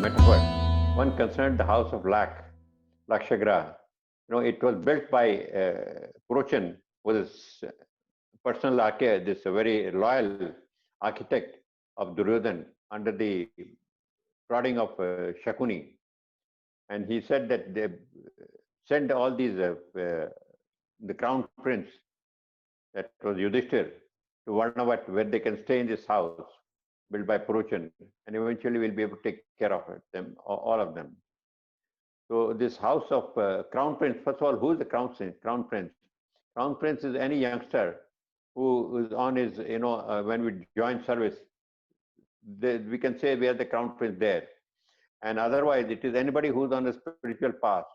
metaphor. One concerned the house of Lakshagra. It was built by Prochan, was his personal architect, this very loyal architect of Duryodhan under the prodding of Shakuni. And he said that they sent all these, the crown prince, that was Yudhishthir, to Varnavat, where they can stay in this house built by Prochan, and eventually we'll be able to take care of it, them, all of them. So this house of crown prince, first of all, who is the crown prince? Crown prince. Crown prince is any youngster who is on his, when we join service, we can say we are the crown prince there. And otherwise, it is anybody who's on a spiritual path.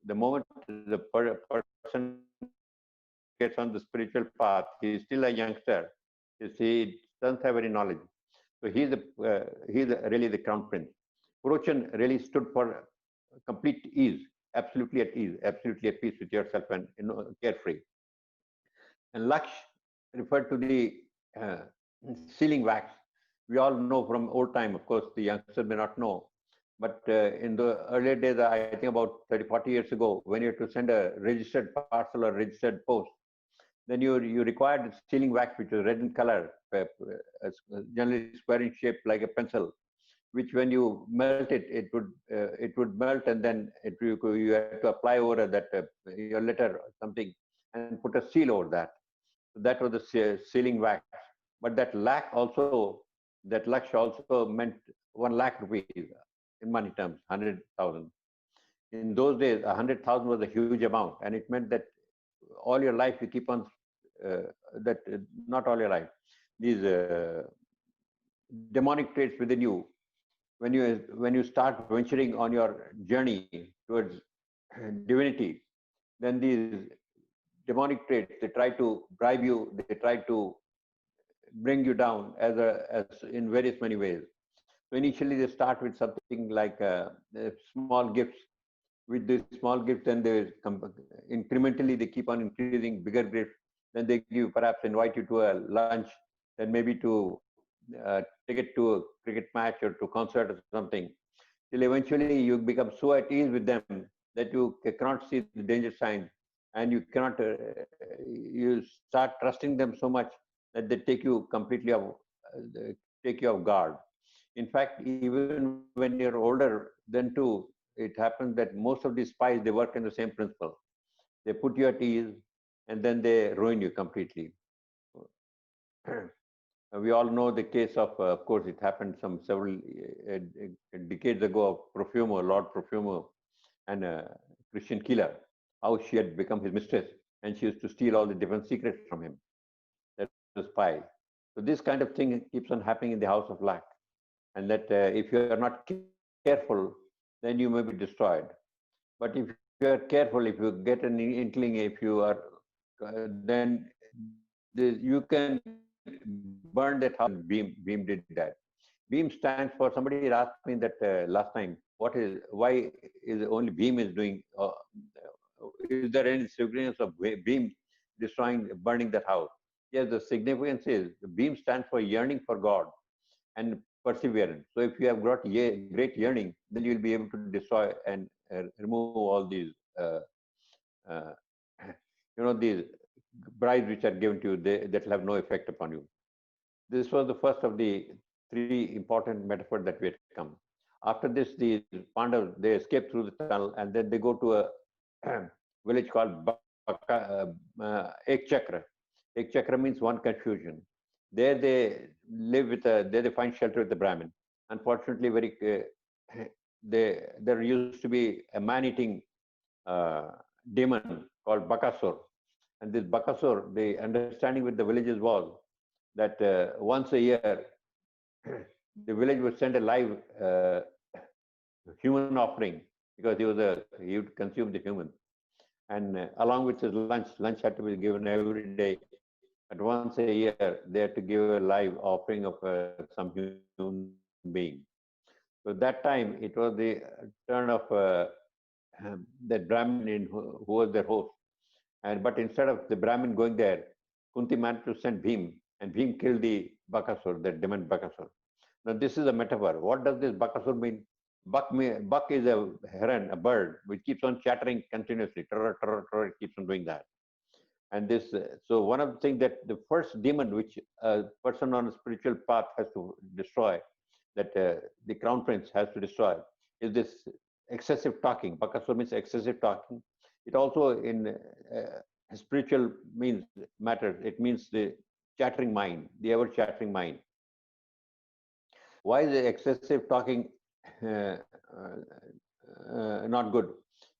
The moment the person gets on the spiritual path, he is still a youngster. He doesn't have any knowledge. So he's really the crown prince. Prochan really stood for complete ease, absolutely at ease, absolutely at peace with yourself and carefree. And Laksh referred to the sealing wax. We all know from old time, of course, the youngsters may not know. But in the earlier days, I think about 30, 40 years ago, when you had to send a registered parcel or registered post, then you required sealing wax, which was red in color, generally square in shape like a pencil, which when you melt it, it would melt, and then you had to apply over that your letter or something and put a seal over that. So that was the sealing wax. But that lakh also meant 1 lakh rupees in money terms, 100,000. In those days, 100,000 was a huge amount, and it meant that all your life you keep on not all your life. These demonic traits within you, when you start venturing on your journey towards divinity, then these demonic traits, they try to bribe you, they try to bring you down as in various many ways. So initially they start with something like small gifts. With these small gifts, then they incrementally they keep on increasing bigger gifts. Then they perhaps invite you to a lunch, then maybe to ticket to a cricket match or to concert or something. Till eventually you become so at ease with them that you cannot see the danger signs, and you cannot. You start trusting them so much that they take you completely off guard. In fact, even when you're older, then too, it happens that most of these spies, they work in the same principle. They put you at ease, and then they ruin you completely. We all know the case of course, it happened some several decades ago of Profumo, Lord Profumo, and Christian Keeler, how she had become his mistress, and she used to steal all the different secrets from him. That was a spy. So this kind of thing keeps on happening in the house of lack, and that if you are not careful, then you may be destroyed. But if you are careful, if you get an inkling, if you are, then you can burn that house. Beam did that. Beam stands for, somebody asked me that last time, why is only Beam is doing, is there any significance of Beam burning that house? Yes, the significance is, the Beam stands for yearning for God and perseverance. So if you have got great yearning, then you'll be able to destroy and remove all these, these bribes which are given to you, that will have no effect upon you. This was the first of the 3 important metaphors that we had come. After this, the Pandavas, they escape through the tunnel, and then they go to a village called Ekchakra. Ekchakra means 1 confusion. There they live there they find shelter with the Brahmin. Unfortunately, there used to be a man-eating demon called Bakasur. And this Bakasur, the understanding with the villages was that once a year, the village would send a live human offering, because he would consume the human. And along with his lunch had to be given every day. But once a year, they had to give a live offering of some human being. So that time, it was the turn of that Brahmin who was their host. But instead of the Brahmin going there, Kunti managed to send Bhim, and Bhim killed the Bakasur, the demon Bakasur. Now, this is a metaphor. What does this Bakasur mean? Buck is a heron, a bird, which keeps on chattering continuously. Turr, turr, turr, it keeps on doing that. And this, so one of the things that the first demon which a person on a spiritual path has to destroy, that the crown prince has to destroy, is this excessive talking. Bakasur means excessive talking. It also in spiritual means matters. It means the chattering mind, the ever chattering mind. Why is the excessive talking uh, not good?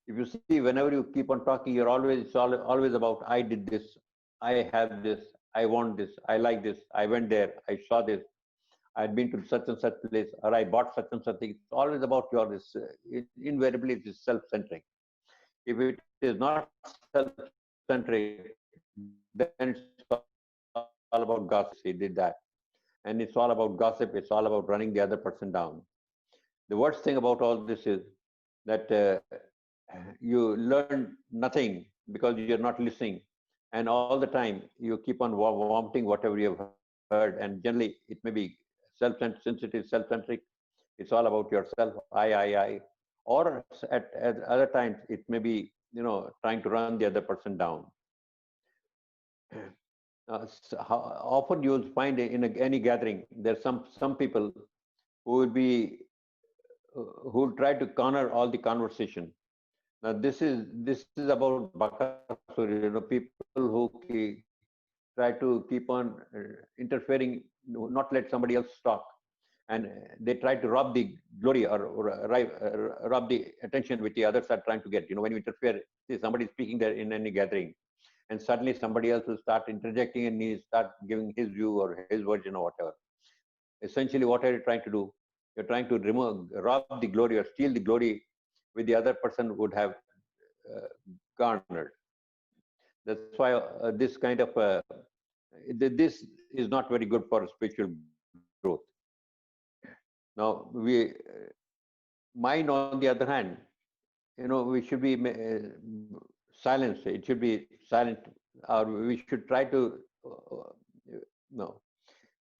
If you see, whenever you keep on talking, you're always it's always about I did this, I have this, I want this, I like this, I went there, I saw this, I'd been to such and such place, or I bought such and such thing. It's always about your this. Invariably, it is self-centric. If it is not self-centric, then it's all about gossip. He did that, and it's all about gossip. It's all about running the other person down. The worst thing about all this is that you learn nothing because you're not listening, and all the time you keep on vomiting whatever you have heard, and generally it may be self-sensitive, self-centric. It's all about yourself, I, or at other times it may be trying to run the other person down. Often you'll find in any gathering there's some people who will be who will try to corner all the conversation. Now this is about Bakasur, people who try to keep on interfering, not let somebody else talk, and they try to rob the glory or rob the attention which the others are trying to get. When you interfere, see somebody speaking there in any gathering, and suddenly somebody else will start interjecting and he start giving his view or his version or whatever. Essentially, what are you trying to do? You're trying to rob the glory or steal the glory which the other person would have garnered. That's why this kind of this is not very good for spiritual growth. Now, mind on the other hand, we should be silenced. It should be silent, or we should try to no,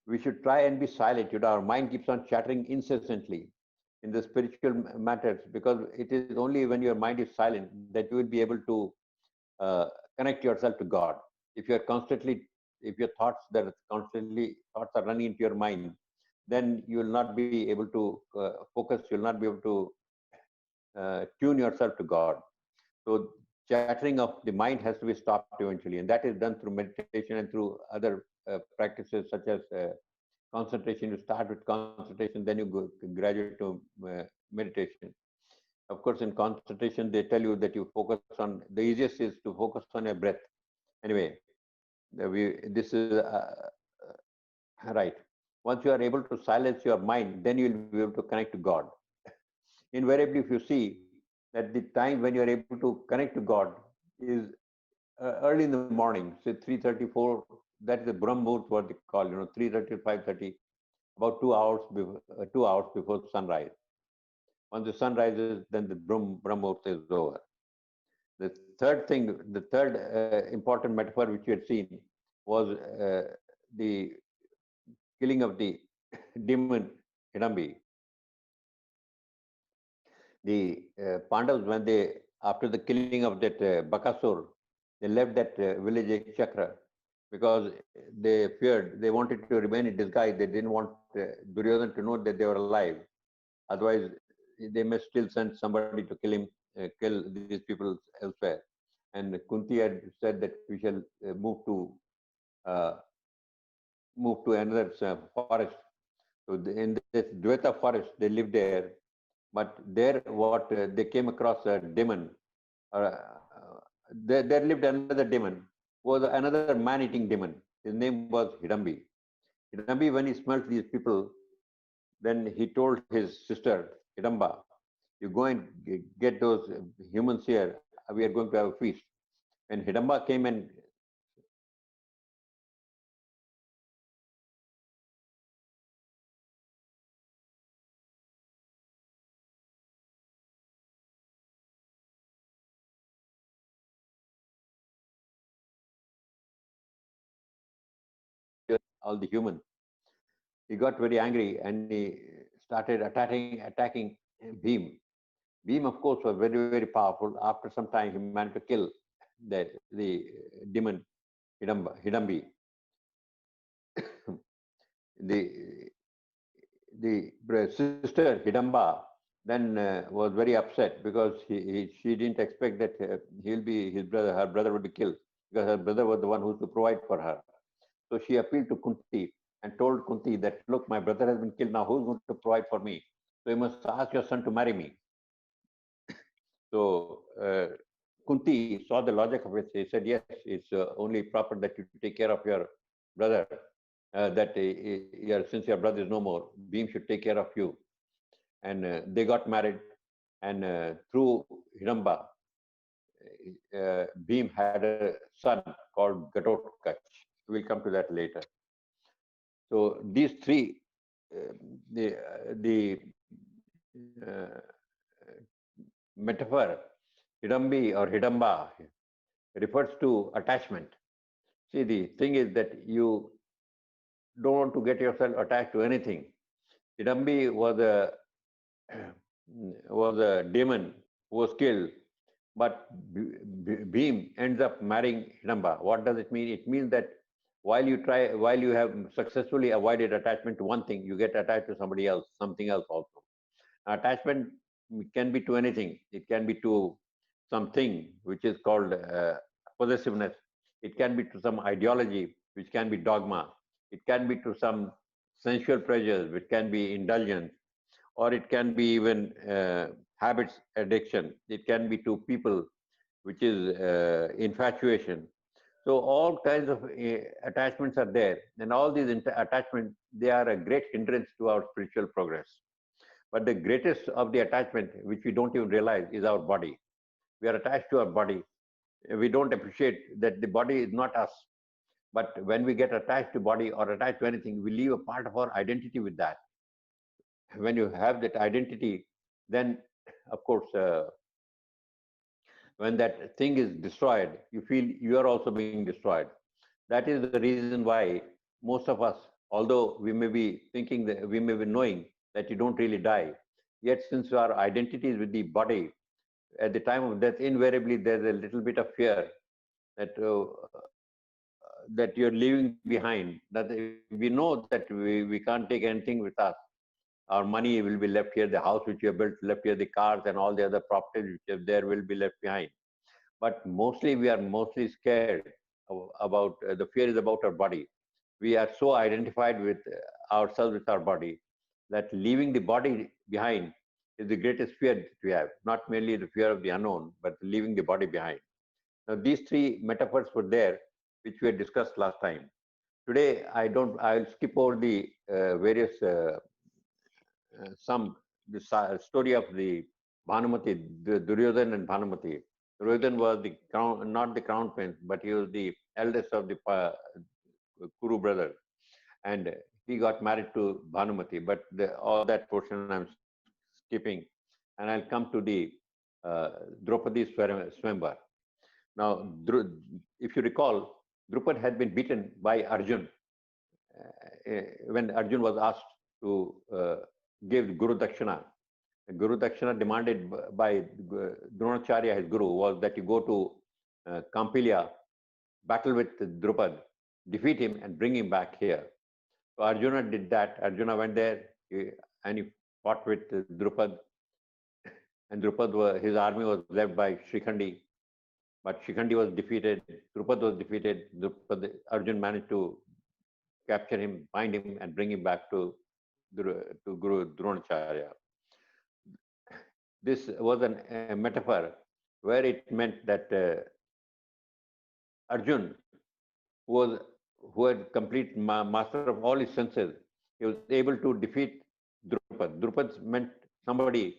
we should try and be silent. Our mind keeps on chattering incessantly in the spiritual matters, because it is only when your mind is silent that you will be able to connect yourself to God. If you're constantly, if your thoughts are running into your mind, then you will not be able to focus. You'll not be able to tune yourself to God. So chattering of the mind has to be stopped eventually, and that is done through meditation and through other practices such as concentration. You start with concentration, then you graduate to meditation. Of course, in concentration, they tell you that you focus on the easiest is to focus on your breath. Anyway, this is right. Once you are able to silence your mind, then you will be able to connect to God. Invariably, if you see that the time when you are able to connect to God is early in the morning, say 3:34. That is the Brahm Muhurt, what they call, 3:30, 5:30, about 2 hours before 2 hours before sunrise. Once the sun rises, then the Brahm Muhurt is over. The third important metaphor which we had seen was the killing of the demon Hidambi. The Pandavas, when they, after the killing of that Bakasur, they left that village Chakra because they feared, they wanted to remain in disguise. They didn't want Duryodhana to know that they were alive. Otherwise, they may still send somebody to kill him, kill these people elsewhere. And Kunti had said that we shall uh, move to another forest. So in this Dvaita forest, they lived there. But there, what they came across a demon. There lived another demon, who was another man-eating demon. His name was Hidambi. Hidambi, when he smelt these people, then he told his sister Hidamba, "You go and get those humans here. We are going to have a feast." When Hidamba came and all the humans, he got very angry and he started attacking Bhim. Bhim, of course, was very, very powerful. After some time, he managed to kill the demon Hidambi. the the sister Hidamba then was very upset because she didn't expect that her brother would be killed because her brother was the one who was to provide for her. So she appealed to Kunti and told Kunti that, look, my brother has been killed now. Who's going to provide for me? So you must ask your son to marry me. So Kunti saw the logic of it. He said, yes, it's only proper that you take care of your brother. Since your brother is no more, Bhim should take care of you. And they got married. And through Hidamba, Bhim had a son called Gatotkaч. We'll come to that later. So these three, the metaphor, Hidambi or Hidamba, refers to attachment. See, the thing is that you don't want to get yourself attached to anything. Hidambi was a demon who was killed, but Bhim ends up marrying Hidamba. What does it mean? It means that while you have successfully avoided attachment to one thing, you get attached to somebody else, something else also. Attachment can be to anything. It can be to something which is called possessiveness. It can be to some ideology, which can be dogma. It can be to some sensual pleasures, which can be indulgence, or it can be even habits, addiction. It can be to people, which is infatuation. So all kinds of attachments are there, and all these attachments, they are a great hindrance to our spiritual progress. But the greatest of the attachment, which we don't even realize, is our body. We are attached to our body. We don't appreciate that the body is not us. But when we get attached to body or attached to anything, we leave a part of our identity with that. When you have that identity, then of course, when that thing is destroyed, you feel you are also being destroyed. That is the reason why most of us, although we may be thinking that we may be knowing that you don't really die, yet since our identity is with the body, at the time of death, invariably there's a little bit of fear that that you're leaving behind. That we know that we can't take anything with us. Our money will be left here, the house which you have built left here, the cars and all the other properties which are there will be left behind. But mostly we are mostly scared about the fear is about our body. We are so identified with ourselves, with our body, that leaving the body behind is the greatest fear that we have. Not merely the fear of the unknown, but leaving the body behind. Now, these three metaphors were there, which we had discussed last time. Today, I'll skip over the various the story of the Bhanumati, the Duryodhan and Bhanumati. Duryodhan was the crown, not the crown prince, but he was the eldest of the Kuru brothers, and he got married to Bhanumati. But all that portion I'm skipping, and I'll come to the Draupadi swayamvar. Now, if you recall, Drupad had been beaten by Arjun when Arjun was asked to give Guru Dakshina. Guru Dakshina demanded by Dronacharya, his guru, was that you go to Kampilya, battle with Drupad, defeat him and bring him back here. So Arjuna did that. Arjuna went there and he fought with Drupad. And his army was led by Shikhandi. But Shikhandi was defeated. Drupad was defeated. Arjun managed to capture him, find him, and bring him back to Guru Dronacharya. This was a metaphor where it meant that Arjun, who had complete master of all his senses, he was able to defeat Drupad. Drupad meant somebody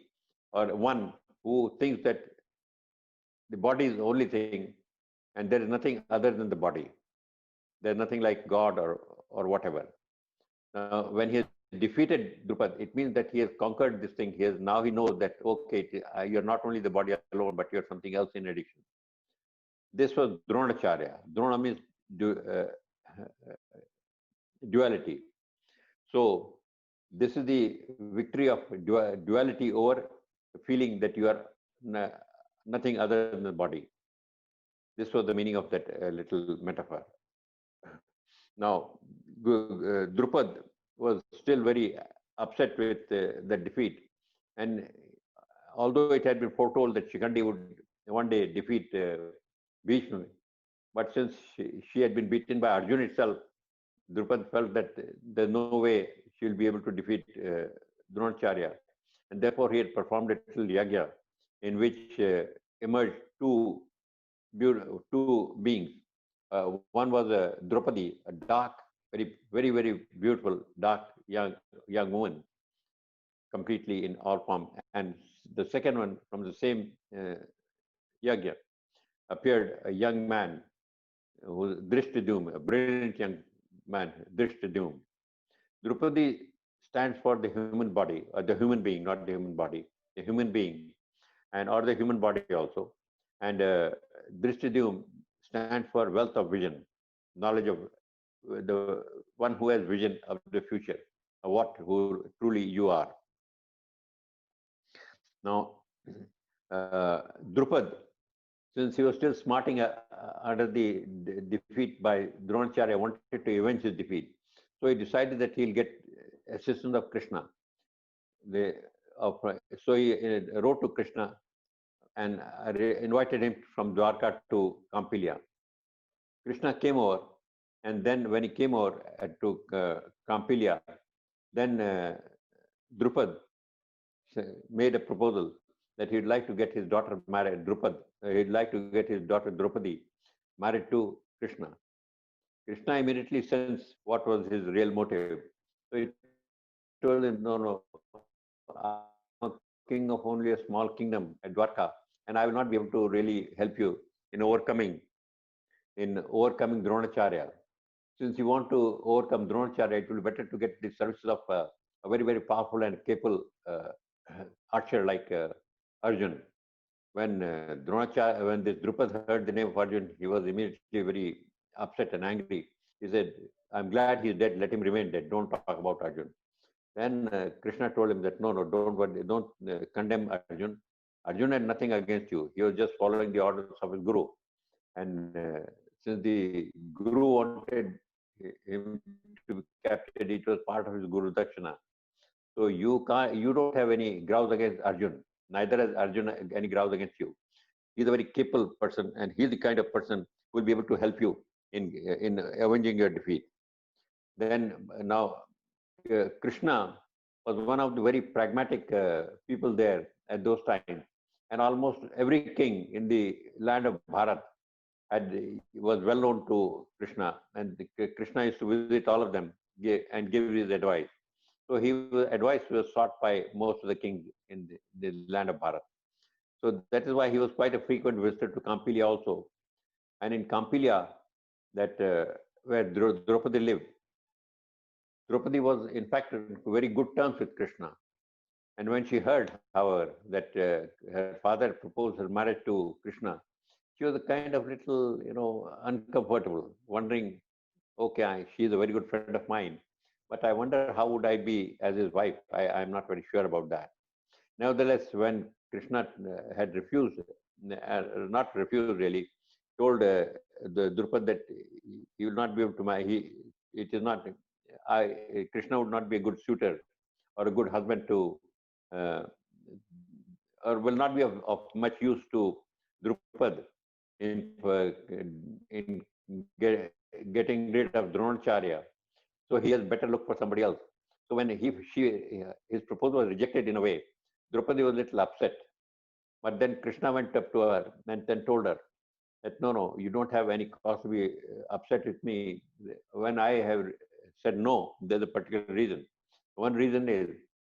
or one who thinks that the body is the only thing and there is nothing other than the body. There's nothing like God or whatever. Now, when he has defeated Drupad, it means that he has conquered this thing. Now he knows that, okay, you're not only the body alone, but you're something else in addition. This was Dronacharya. Drona means duality. So this is the victory of duality over the feeling that you are nothing other than the body. This was the meaning of that little metaphor. Now, Drupad was still very upset with the defeat, and although it had been foretold that Shikhandi would one day defeat Bhishma, but since she had been beaten by Arjuna itself, Drupad felt that there's no way she will be able to defeat Dronacharya, and therefore he had performed a little yagya in which emerged two beings. One was Draupadi, a dark, very beautiful, dark young woman, completely in all form, and the second one from the same yagya appeared a young man who was Drishtadyum, a brilliant young man, Drishtadyum. Draupadi stands for the human body, or the human being, not the human body, the human being, and or the human body also. And Drishtadyum stands for wealth of vision, knowledge of the one who has vision of the future, of what who truly you are. Now, Drupad, since he was still smarting under the defeat by Dronacharya, wanted to avenge his defeat. So he decided that he'll get assistance of Krishna. The, so he wrote to Krishna and invited him from Dwarka to Kampilia. Krishna came over, and then when he came over to Kampilia, then Drupad made a proposal that he'd like to get his daughter married, Drupad, he'd like to get his daughter Draupadi married to Krishna. Krishna immediately sensed what was his real motive. So he told him, no, I'm a king of only a small kingdom at Dwarka, and I will not be able to really help you in overcoming Dronacharya. Since you want to overcome Dronacharya, it will be better to get the services of a very powerful and capable archer like Arjun. When when this Drupad heard the name of Arjun, he was immediately very upset and angry. He said, "I'm glad he's dead. Let him remain dead. Don't talk about Arjun." Then Krishna told him that no, don't condemn Arjun. Arjun had nothing against you. He was just following the orders of his guru. And since the guru wanted him to be captured, it was part of his guru dakshina. So you don't have any grouse against Arjun. Neither has Arjun any grouse against you. He's a very capable person, and he's the kind of person who will be able to help you in avenging your defeat. Then now Krishna was one of the very pragmatic people there at those times, and almost every king in the land of Bharat was well known to Krishna, and Krishna used to visit all of them and give his advice. So advice was sought by most of the kings in the land of Bharat. So that is why he was quite a frequent visitor to Kampilia also. And in Kampilia, that where Draupadi lived, Draupadi was in fact in very good terms with Krishna. And when she heard, however, that her father proposed her marriage to Krishna, she was a kind of little, uncomfortable, wondering, okay, she is a very good friend of mine, but I wonder how would I be as his wife? I'm not very sure about that. Nevertheless, when Krishna had refused, not refused really, told the Drupad that he will not be able to marry, it is not, Krishna would not be a good suitor or a good husband to, uh, or will not be of much use to Drupad in, in getting rid of Dronacharya. So he has better look for somebody else. So when his proposal was rejected in a way, Draupadi was a little upset. But then Krishna went up to her and then told her that no, you don't have any cause to be upset with me. When I have said no, there's a particular reason. One reason is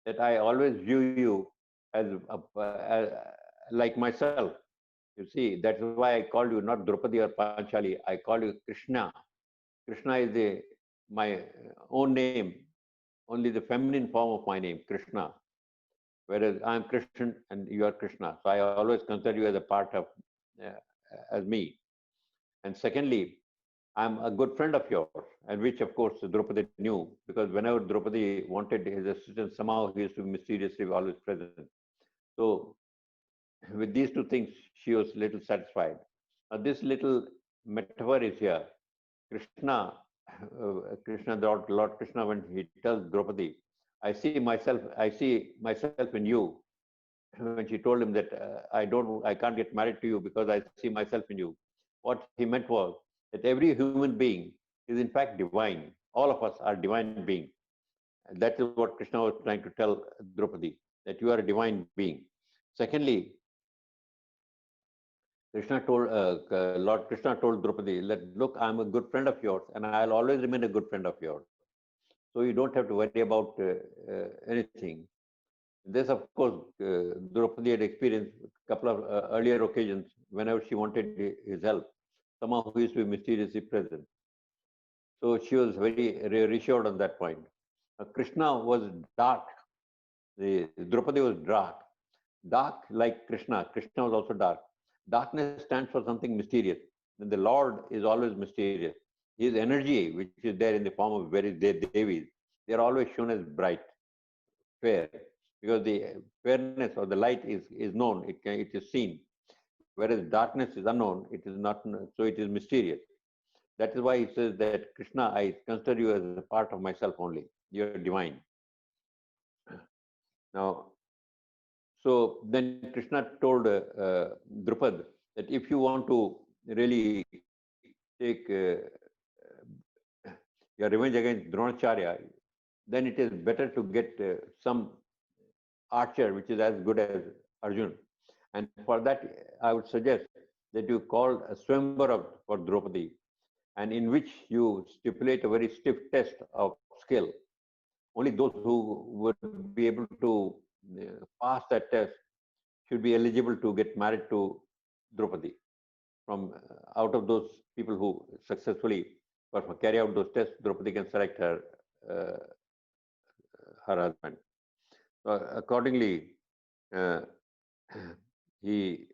that I always view you as like myself. You see, that's why I called you not Draupadi or Panchali. I called you Krishna. Krishna is my own name, only the feminine form of my name, Krishna. Whereas I'm Krishna and you are Krishna. So I always consider you as a part of, as me. And secondly, I'm a good friend of yours, and which of course Draupadi knew because whenever Draupadi wanted his assistance, somehow he used to be mysteriously always present. So with these two things, she was little satisfied. This little metaphor is here. Krishna, Lord Krishna, when he tells Draupadi, I see myself in you." When she told him that I can't get married to you because I see myself in you. What he meant was that every human being is in fact divine. All of us are divine beings. And that is what Krishna was trying to tell Draupadi, that you are a divine being. Secondly, Lord Krishna told Draupadi, look, I'm a good friend of yours, and I'll always remain a good friend of yours. So you don't have to worry about anything. This, of course, Draupadi had experienced a couple of earlier occasions whenever she wanted his help. Somehow he used to be mysteriously present. So she was very reassured on that point. Krishna was dark. The Draupadi was dark. Dark like Krishna. Krishna was also dark. Darkness stands for something mysterious. And the Lord is always mysterious. His energy, which is there in the form of various Devis, they are always shown as bright, fair, because the fairness or the light is known, it is seen, whereas darkness is unknown, it is not, so it is mysterious. That is why he says that Krishna, I consider you as a part of myself only. You are divine. Now, so then Krishna told Drupad that if you want to really take your revenge against Dronacharya, then it is better to get some archer which is as good as Arjuna. And for that, I would suggest that you call a swayamvar for Draupadi, and in which you stipulate a very stiff test of skill. Only those who would be able to pass that test should be eligible to get married to Draupadi. From out of those people who successfully carry out those tests, Draupadi can select uh, her husband. So accordingly, uh, he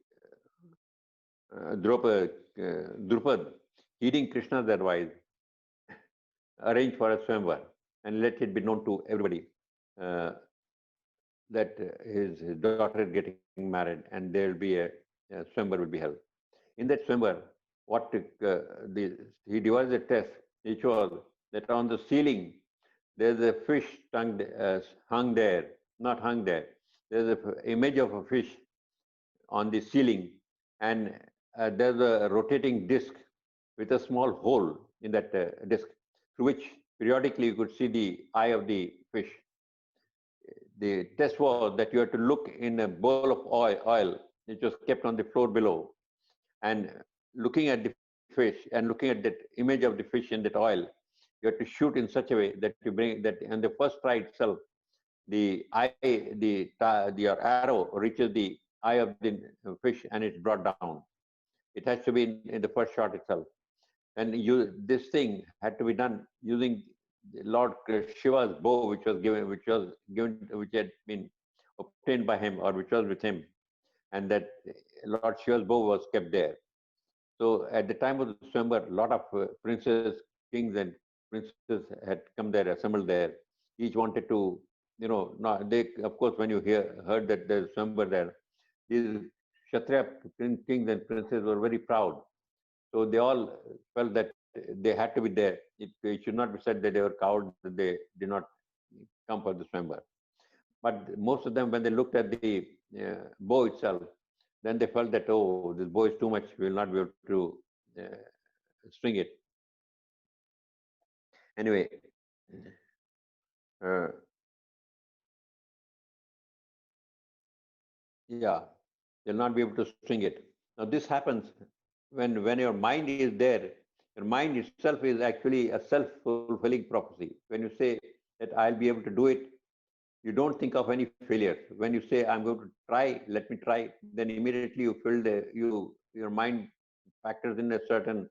Drupad, heeding Krishna's advice, arranged for a swayamvar and let it be known to everybody uh, that his daughter is getting married and there will be a swayamvar will be held. In that swayamvar, what he devised a test which was that on the ceiling there's a fish hung there, not hung there. There's an image of a fish on the ceiling, and there's a rotating disc with a small hole in that disc through which periodically you could see the eye of the fish. The test was that you had to look in a bowl of oil which was kept on the floor below, and looking at the fish and looking at that image of the fish in that oil, you have to shoot in such a way that you bring that, and the first try itself, the eye, your arrow reaches the eye of the fish and it's brought down. It has to be in the first shot itself. And this thing had to be done using Lord Shiva's bow, which had been obtained by him or which was with him, and that Lord Shiva's bow was kept there. So at the time of the Swayamvar, a lot of princes, kings, and princesses had come there, assembled there. Each wanted to, not, they, of course, when you heard that there's Swayamvar there, these Kshatriya kings and princes were very proud. So they all felt that they had to be there. It should not be said that they were cowards, that they did not come for this member. But most of them, when they looked at the bow itself, then they felt that, oh, this bow is too much. We will not be able to string it. Anyway, uh, yeah, they'll not be able to string it. Now, this happens when your mind is there. Your mind itself is actually a self-fulfilling prophecy. When you say that I'll be able to do it, you don't think of any failures. When you say I'm going to try, let me try, then immediately you feel your mind factors in a certain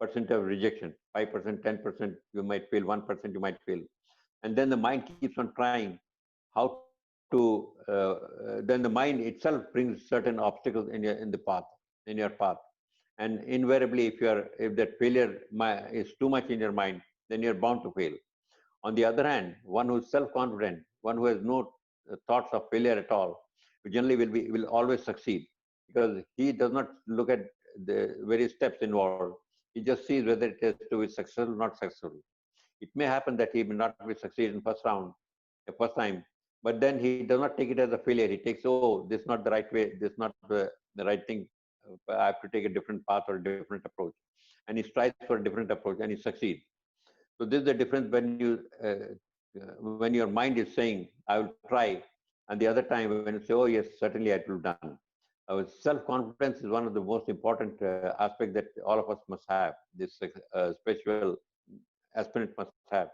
percent of rejection. 5%, 10%, you might fail. 1%, you might fail, and then the mind keeps on trying how to. Then the mind itself brings certain obstacles in your path. And invariably, if that failure is too much in your mind, then you're bound to fail. On the other hand, one who is self-confident, one who has no thoughts of failure at all, generally will always succeed, because he does not look at the various steps involved. He just sees whether it is to be successful or not successful. It may happen that he may not be succeed in first round, the first time, but then he does not take it as a failure. He takes, oh, this is not the right way, this is not the right thing. I have to take a different path or a different approach, and he strives for a different approach, and he succeeds. So this is the difference when your mind is saying, I will try, and the other time when you say, oh yes, certainly I will done. Self-confidence is one of the most important aspects that all of us must have. This spiritual aspirant must have,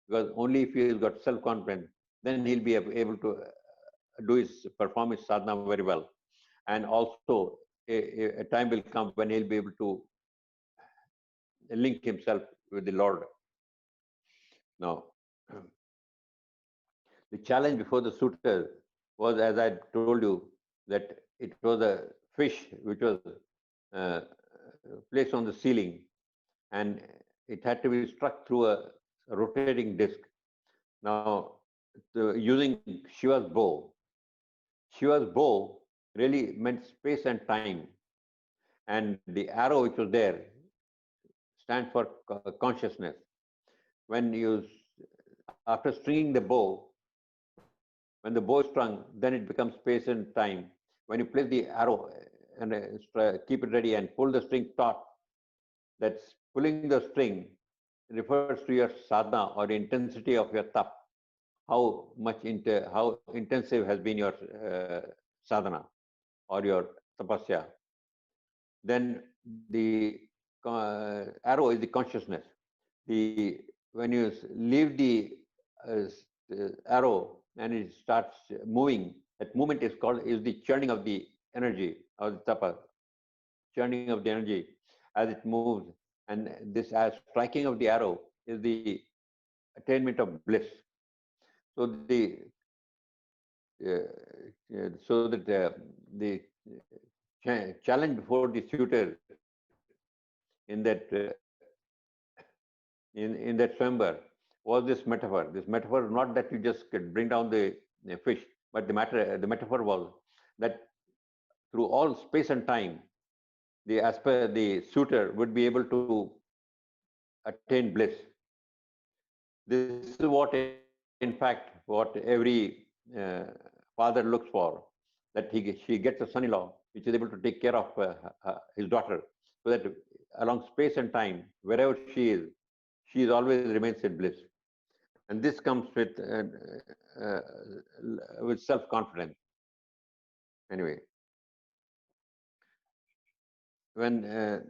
because only if he has got self-confidence, then he'll be able to perform his sadhana very well. And also, a time will come when he'll be able to link himself with the Lord. Now, the challenge before the suitor was, as I told you, that it was a fish which was uh, placed on the ceiling, and it had to be struck through a rotating disc. Now, using Shiva's bow. Shiva's bow really meant space and time, and the arrow which was there stands for consciousness. When you, after stringing the bow, when the bow is strung, then it becomes space and time. When you place the arrow and keep it ready and pull the string taut, that's pulling the string refers to your sadhana or the intensity of your tap. How intensive has been your sadhana or your tapasya. Then the arrow is the consciousness. The when you leave the arrow and it starts moving, that movement is the churning of the energy of the tapa, churning of the energy as it moves, and this as striking of the arrow is the attainment of bliss. So the challenge before the suitor in that swayamvar was this metaphor. This metaphor, not that you just could bring down the fish, but the metaphor was that through all space and time, the suitor would be able to attain bliss. This is what, in fact, what every father looks for, that she gets a son-in-law which is able to take care of his daughter, so that along space and time, wherever she is always remains in bliss. And this comes with self-confidence. Anyway, when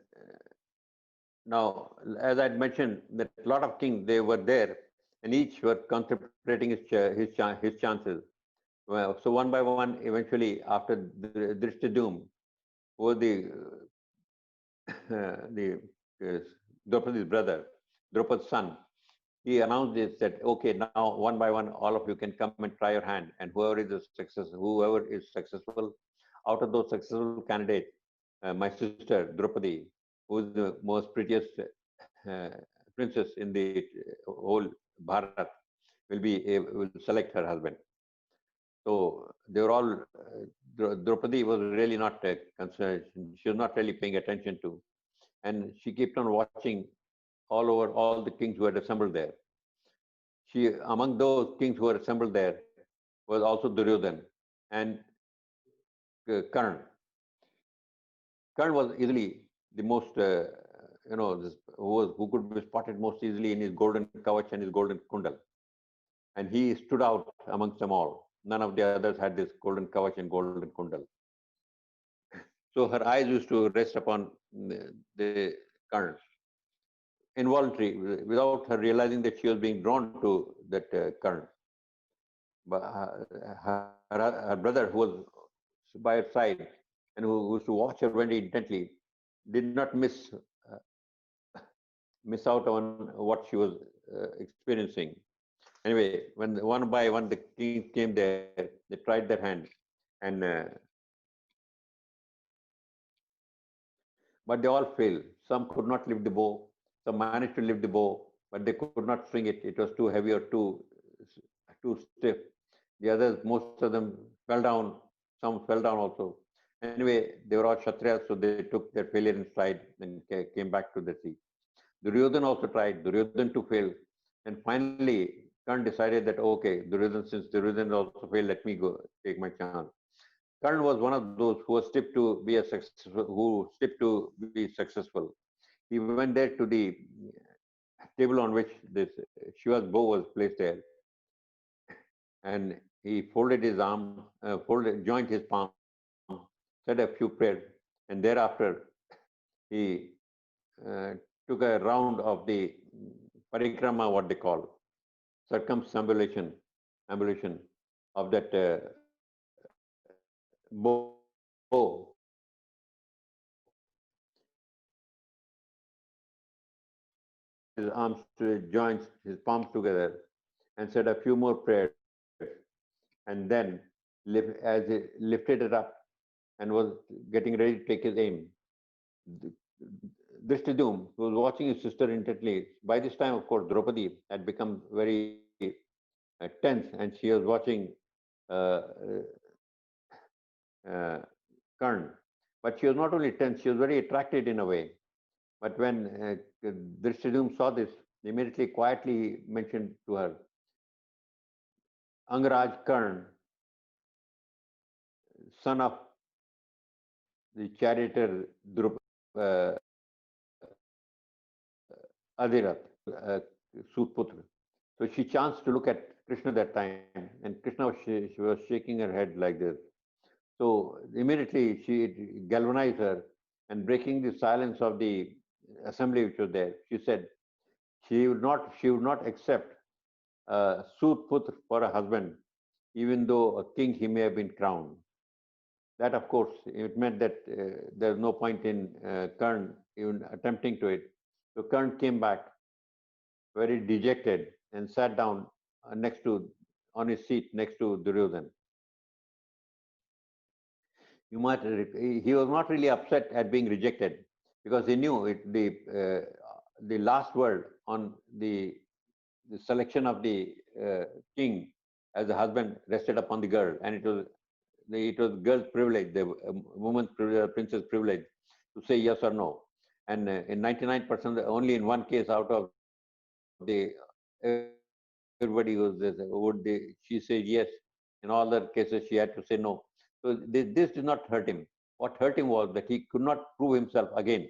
now, as I'd mentioned, that a lot of kings, they were there, and each were contemplating his chances. Well, so one by one, eventually, after Drishtadyumna, who was the Draupadi's brother, Draupadi's son, he announced this, that okay, now one by one, all of you can come and try your hand, and whoever is successful, out of those successful candidates, my sister Draupadi, who is the most prettiest uh, princess in the whole Bharat, will select her husband. So they were all. Draupadi was really not concerned. She was not really paying attention to, and she kept on watching all over all the kings who had assembled there. Among those kings who were assembled there was also Duryodhan and Karna. Karna was easily the most, who could be spotted most easily in his golden kavach and his golden kundal. And he stood out amongst them all. None of the others had this golden kavach and golden kundal. So her eyes used to rest upon the Karna, involuntary, without her realizing that she was being drawn to that Karna. But her brother, who was by her side and who used to watch her very intently, did not miss out on what she was experiencing. Anyway, when one by one the kings came there, they tried their hand, and but they all failed. Some could not lift the bow. Some managed to lift the bow, but they could not string it. It was too heavy or too stiff. The others, most of them fell down. Some fell down also. Anyway, they were all Kshatriyas, so they took their failure in stride and came back to the sea. Duryodhan also tried. Duryodhan too failed. And finally, Karna decided that, okay, Duryodhan, since Duryodhan also failed, let me go take my chance. Karna was one of those who was tipped to be a successful, who tipped to be successful. He went there to the table on which this Shiva's bow was placed there, and he folded his arm, joined his palm, said a few prayers, and thereafter he took a round of the parikrama, what they call circumambulation, ambulation of that bow, his arms to joins his palms together, and said a few more prayers, and then as he lifted it up and was getting ready to take his aim, Drishtidum, who was watching his sister intently, by this time, of course, Draupadi had become very tense, and she was watching uh, uh, Karn. But she was not only tense, she was very attracted in a way. But when Drishtidum saw this, he immediately quietly mentioned to her, Angaraj Karn, son of the charioteer uh, Adirath, Sutputra. So she chanced to look at Krishna that time, and Krishna was, she was shaking her head like this. So immediately she galvanized her, and breaking the silence of the assembly which was there, she said she would not accept Sutputra for a husband, even though a king he may have been crowned. That, of course, it meant that there's no point in Karn even attempting to it. So Karn came back very dejected and sat down next to on his seat next to Duryodhan. He was not really upset at being rejected because he knew the last word on the selection of the king as a husband rested upon the girl, and it was girl's privilege, the woman's privilege, princess privilege, to say yes or no. And in 99%, only in one case out of the everybody was this, she say yes. In all other cases, she had to say no. So this did not hurt him. What hurt him was that he could not prove himself again.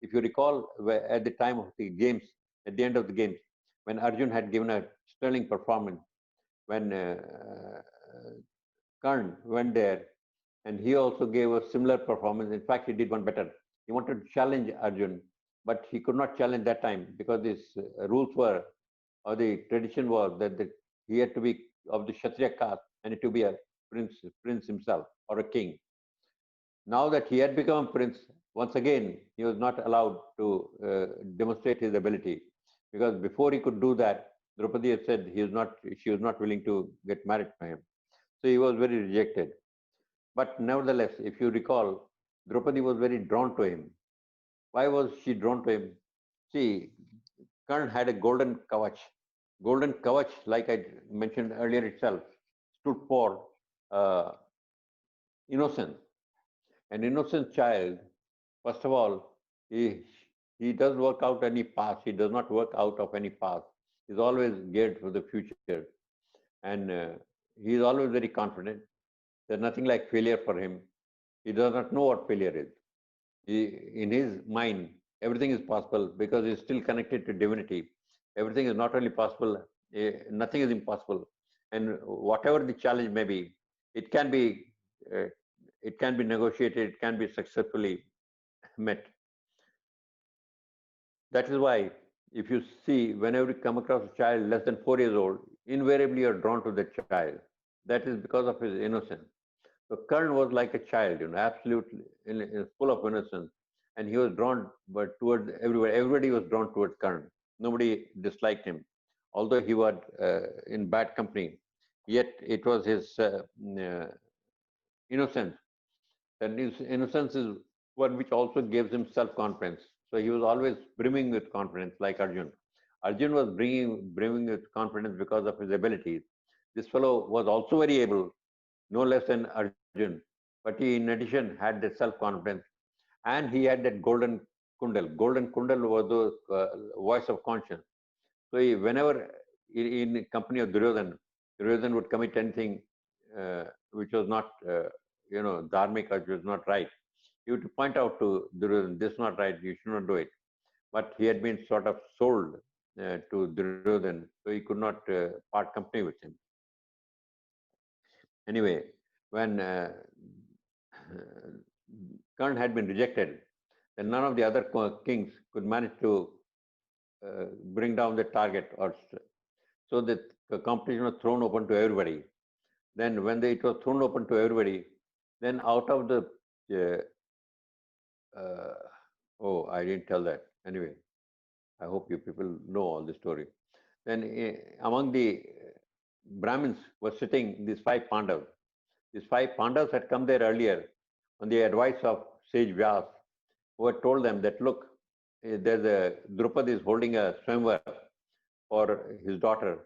If you recall, at the time of the games, at the end of the games, when Arjun had given a sterling performance, when Karn went there, and he also gave a similar performance. In fact, he did one better. He wanted to challenge Arjun, but he could not challenge that time because his rules were, or the tradition was that he had to be of the Kshatriya caste and to be a prince himself or a king. Now that he had become a prince, once again he was not allowed to demonstrate his ability because before he could do that, Draupadi had said she was not willing to get married to him. So he was very rejected. But nevertheless, if you recall, Draupadi was very drawn to him. Why was she drawn to him? See, Karn had a golden kavach. Golden kavach, like I mentioned earlier itself, stood for uh, innocence. An innocent child, first of all, he does work out any past. He does not work out of any past. He's always geared for the future. And he is always very confident. There's nothing like failure for him. He does not know what failure is. In his mind, everything is possible because he's still connected to divinity. Everything is not only possible, nothing is impossible. And whatever the challenge may be, it can be uh, it can be negotiated, it can be successfully met. That is why, if you see, whenever you come across a child less than 4 years old, invariably you're drawn to that child. That is because of his innocence. So Karn was like a child, absolutely full of innocence, and he was drawn but towards everywhere. Everybody was drawn towards Karn. Nobody disliked him, although he was in bad company. Yet it was his innocence. And his innocence is one which also gives him self-confidence. So he was always brimming with confidence, like Arjun. Arjun was brimming with confidence because of his abilities. This fellow was also very able, no less than Arjun, but he, in addition, had that self-confidence, and he had that golden kundal. Golden kundal was the voice of conscience. So whenever in company of Duryodhan, Duryodhan would commit anything which was not, dharmic or which was not right. He would point out to Duryodhan, this is not right, you should not do it. But he had been sort of sold to Duryodhan, so he could not part company with him. Anyway, when Karna had been rejected, then none of the other kings could manage to bring down the target, or so that the competition was thrown open to everybody. Then when it was thrown open to everybody, then out of the oh, I didn't tell that. Anyway, I hope you people know all the story. Then among the Brahmins were sitting these five Pandavas. These five Pandavas had come there earlier on the advice of sage Vyas, who had told them that, look, there's a Draupadi is holding a swayamvar for his daughter,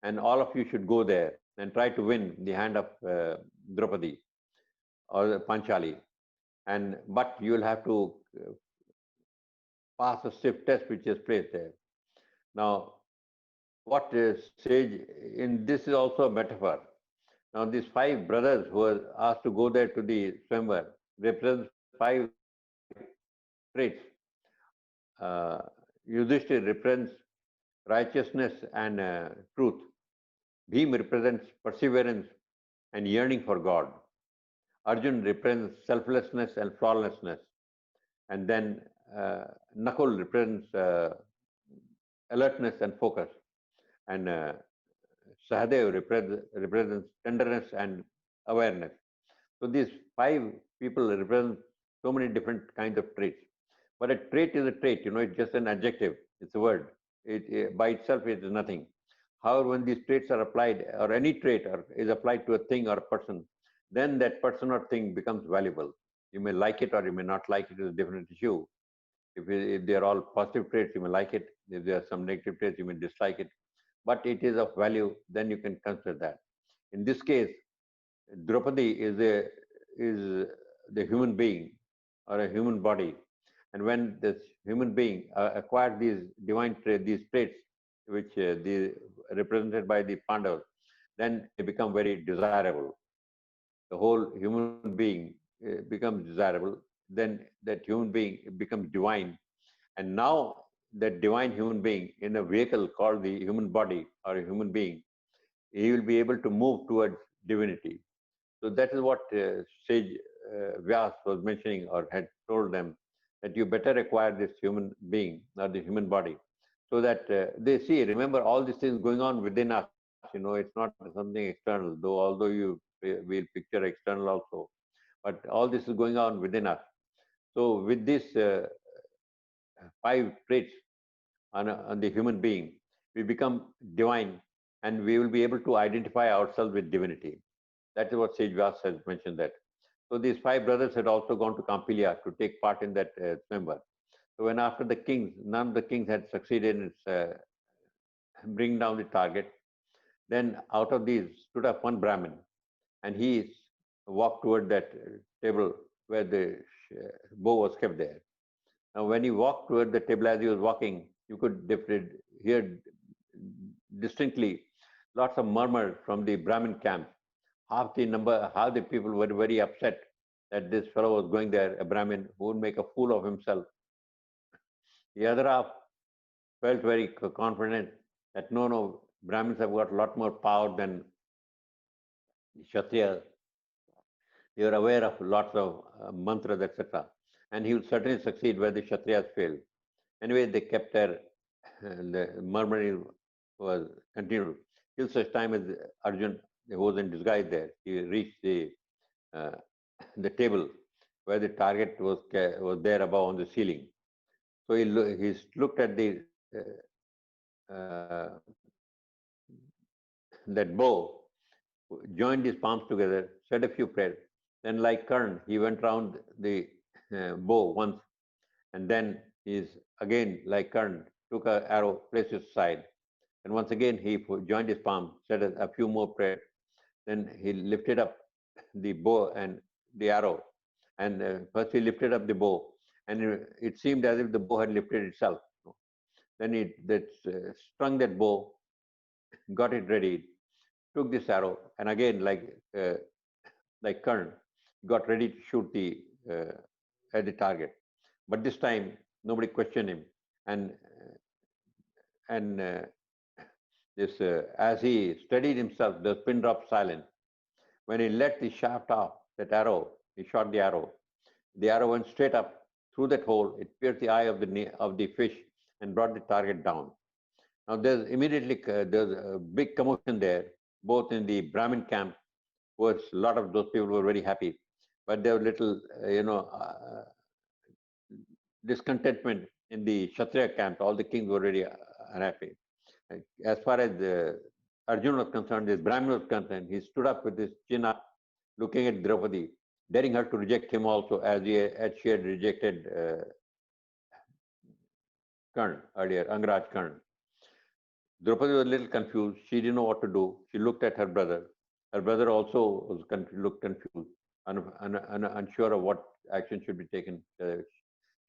and all of you should go there and try to win the hand of Draupadi or Panchali. But you will have to pass a stiff test which is placed there. Now, what is sage in this is also a metaphor. Now, these five brothers who were asked to go there to the swayamvar represent five traits. Yudhishthir represents righteousness and truth. Bhim represents perseverance and yearning for God. Arjun represents selflessness and flawlessness. And then Nakul represents alertness and focus. And Sahadev represents tenderness and awareness. So these five people represent so many different kinds of traits. But a trait is a trait, it's just an adjective, it's a word. It by itself it is nothing. However, when these traits are applied, or any trait is applied to a thing or a person, then that person or thing becomes valuable. You may like it or you may not like it, is a different issue. If they are all positive traits, you may like it. If there are some negative traits, you may dislike it. But it is of value, then you can consider that. In this case, Draupadi is the human being or a human body, and when this human being acquires these these traits, which represented by the Pandavas, then they become very desirable. The whole human being becomes desirable. Then that human being becomes divine, and now that divine human being in a vehicle called the human body or a human being, he will be able to move towards divinity. So that is what sage Vyas was mentioning or had told them, that you better acquire this human being or the human body, so that they see, remember, all these things going on within us. It's not something external, although you will picture external also, but all this is going on within us. So with these five traits on the human being, we become divine, and we will be able to identify ourselves with divinity. That is what Sage Vyas has mentioned that. So these five brothers had also gone to Campilia to take part in that member. So when after the kings, none of the kings had succeeded in bringing down the target, then out of these stood up one Brahmin, and he walked toward that table where the bow was kept there. Now, when he walked toward the table, as he was walking, you could hear distinctly lots of murmur from the Brahmin camp. Half the people were very upset that this fellow was going there, a Brahmin who would make a fool of himself. The other half felt very confident that no, Brahmins have got a lot more power than Kshatriyas. They were aware of lots of mantras, etc. And he would certainly succeed where the Kshatriyas failed. Anyway, they kept their, the murmuring was continued till such time as Arjun, who was in disguise there, he reached uh, the table where the target was there above on the ceiling. So he looked at the that bow, joined his palms together, said a few prayers. Then, like Karn, he went round the bow once, and then he's again, like Karn, took a arrow, placed it aside, and once again he joined his palm, said a few more prayers. Then he lifted up the bow and the arrow, and first he lifted up the bow, and it seemed as if the bow had lifted itself. Then he strung that bow, got it ready, took this arrow, and again, like Karn, got ready to shoot the at the target. But this time, nobody questioned him, and and this as he steadied himself, the pin dropped silent. When he let the shaft off that arrow, he shot the arrow. The arrow went straight up through that hole. It pierced the eye of the fish and brought the target down. Now there's a big commotion there, both in the Brahmin camp, where a lot of those people were very happy, but there was little, discontentment in the Kshatriya camp. All the kings were very unhappy. As far as Arjuna was concerned, this Brahmin was concerned, he stood up with his chin up, looking at Draupadi, daring her to reject him also, as she had rejected Karn earlier, Angraj Karn. Draupadi was a little confused. She didn't know what to do. She looked at her brother. Her brother also looked confused, unsure of what action should be taken.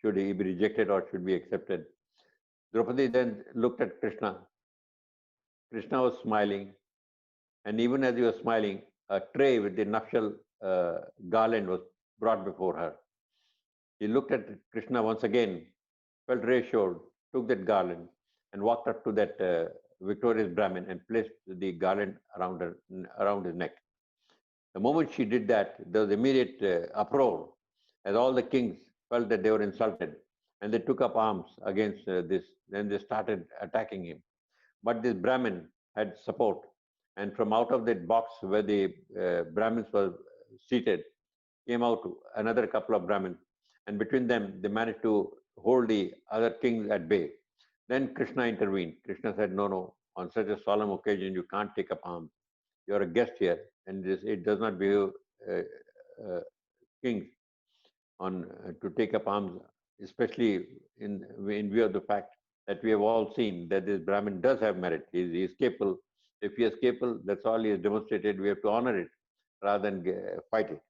Should he be rejected or should be accepted? Draupadi then looked at Krishna. Krishna was smiling, and even as he was smiling, a tray with the nuptial garland was brought before her. He looked at Krishna once again, felt reassured, took that garland, and walked up to that victorious Brahmin and placed the garland around his neck. The moment she did that, there was immediate uproar, as all the kings felt that they were insulted, and they took up arms against this. Then they started attacking him. But this Brahmin had support, and from out of that box where the Brahmins were seated, came out another couple of Brahmins, and between them, they managed to hold the other kings at bay. Then Krishna intervened. Krishna said, "No, no, on such a solemn occasion, you can't take up arms. You're a guest here, and it does not behove uh, kings on to take up arms, especially in view of the fact that we have all seen that this Brahmin does have merit. He is capable. If he is capable, that's all he has demonstrated. We have to honor it rather than fight it."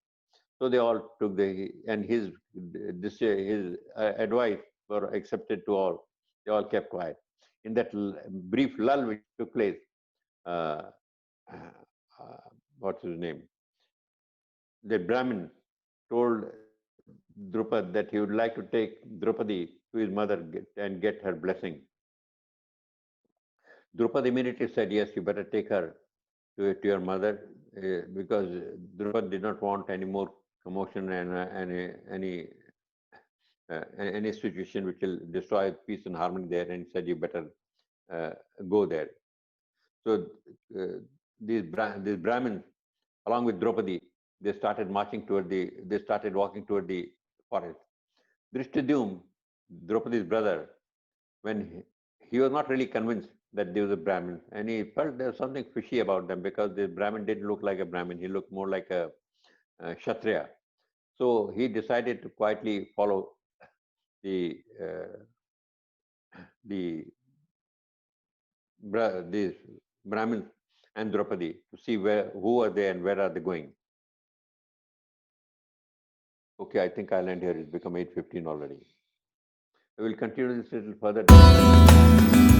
So they all took his advice were accepted to all. They all kept quiet. In that brief lull which took place, uh, what's his name? The Brahmin told Drupad that he would like to take Draupadi to his mother and get her blessing. Drupad immediately said, "Yes, you better take her to your mother," because Drupad did not want any more commotion and any situation which will destroy peace and harmony there, and said, "You better uh, go there." So these Brahmins, along with Draupadi, they started walking toward the forest. Drishtadyum, Draupadi's brother, when he was not really convinced that they was a Brahmin, and he felt there was something fishy about them because the Brahmin didn't look like a Brahmin; he looked more like a Kshatriya. So he decided to quietly follow the the these Brahmins and Draupadi to see who are they and where are they going. Okay, I think I'll end here. It's become 8:15 already. We will continue this a little further.